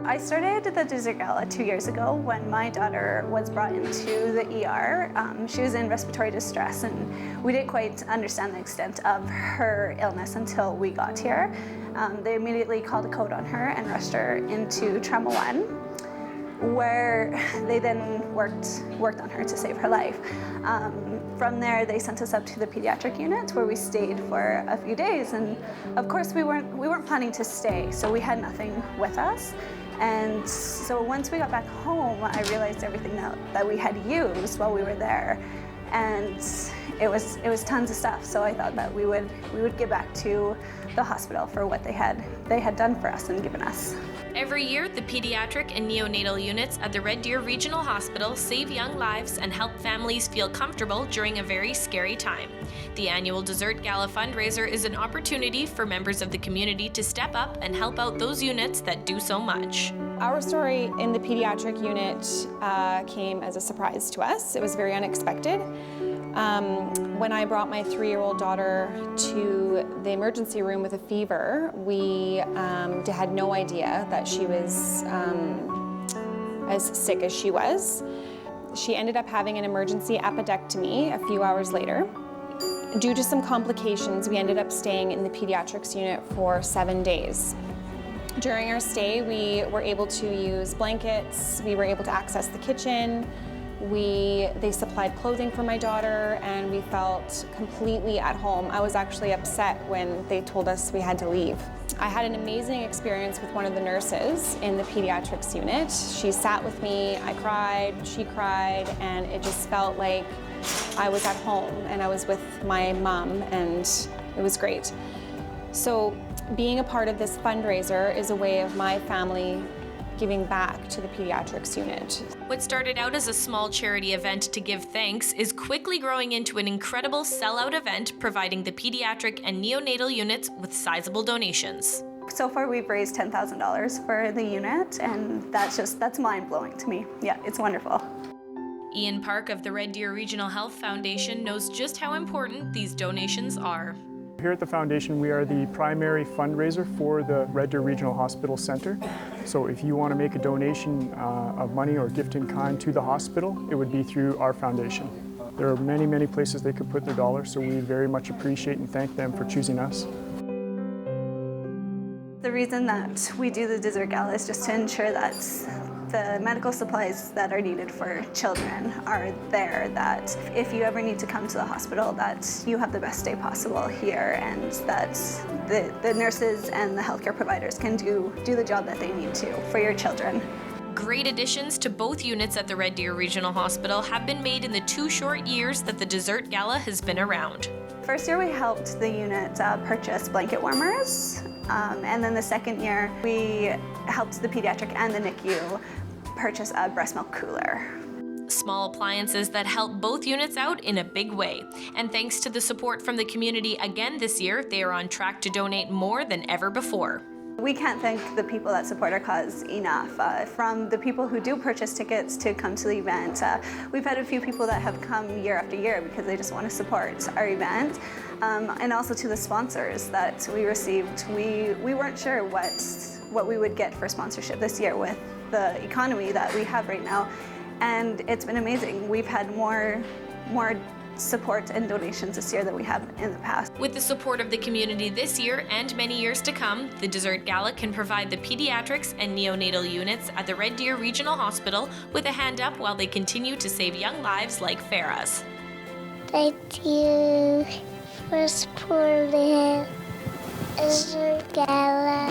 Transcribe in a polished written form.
I started the Dessert Gala 2 years ago when my daughter was brought into the ER. She was in respiratory distress, and we didn't quite understand the extent of her illness until we got here. They immediately called a code on her and rushed her into Trauma 1, where they then worked on her to save her life. From there, they sent us up to the pediatric unit where we stayed for a few days, and of course we weren't planning to stay, so we had nothing with us. And so once we got back home, I realized everything that we had used while we were there, and it was tons of stuff. So I thought that we would give back to the hospital for what they had done for us and given us. Every year, the pediatric and neonatal units at the Red Deer Regional Hospital save young lives and help families feel comfortable during a very scary time. The Annual Dessert Gala fundraiser is an opportunity for members of the community to step up and help out those units that do so much. Our story in the pediatric unit came as a surprise to us. It was very unexpected. When I brought my 3-year-old daughter to the emergency room with a fever, we had no idea that she was as sick as she was. She ended up having an emergency appendectomy a few hours later. Due to some complications, we ended up staying in the pediatrics unit for 7 days. During our stay, we were able to use blankets, we were able to access the kitchen, they supplied clothing for my daughter, and we felt completely at home. I was actually upset when they told us we had to leave. I had an amazing experience with one of the nurses in the pediatrics unit. She sat with me, I cried, she cried, and it just felt like I was at home and I was with my mom, and it was great. So being a part of this fundraiser is a way of my family giving back to the pediatrics unit. What started out as a small charity event to give thanks is quickly growing into an incredible sellout event, providing the pediatric and neonatal units with sizable donations. So far we've raised $10,000 for the unit, and that's mind-blowing to me. Yeah, it's wonderful. Ian Park of the Red Deer Regional Health Foundation knows just how important these donations are. Here at the Foundation, we are the primary fundraiser for the Red Deer Regional Hospital Center. So if you want to make a donation of money or gift in kind to the hospital, it would be through our foundation. There are many, many places they could put their dollars, so we very much appreciate and thank them for choosing us. The reason that we do the Dessert Gala is just to ensure that the medical supplies that are needed for children are there, that if you ever need to come to the hospital, that you have the best day possible here, and that the nurses and the healthcare providers can do the job that they need to for your children. Great additions to both units at the Red Deer Regional Hospital have been made in the 2 short years that the Dessert Gala has been around. First year we helped the unit purchase blanket warmers, and then the second year we helped the pediatric and the NICU purchase a breast milk cooler. Small appliances that help both units out in a big way. And thanks to the support from the community again this year, they are on track to donate more than ever before. We can't thank the people that support our cause enough. From the people who do purchase tickets to come to the event, we've had a few people that have come year after year because they just want to support our event. And also to the sponsors that we received. We weren't sure what we would get for sponsorship this year with the economy that we have right now, and it's been amazing. We've had more support and donations this year than we have in the past. With the support of the community this year and many years to come, the Dessert Gala can provide the pediatrics and neonatal units at the Red Deer Regional Hospital with a hand up while they continue to save young lives like Farah's. Thank you for supporting Dessert Gala.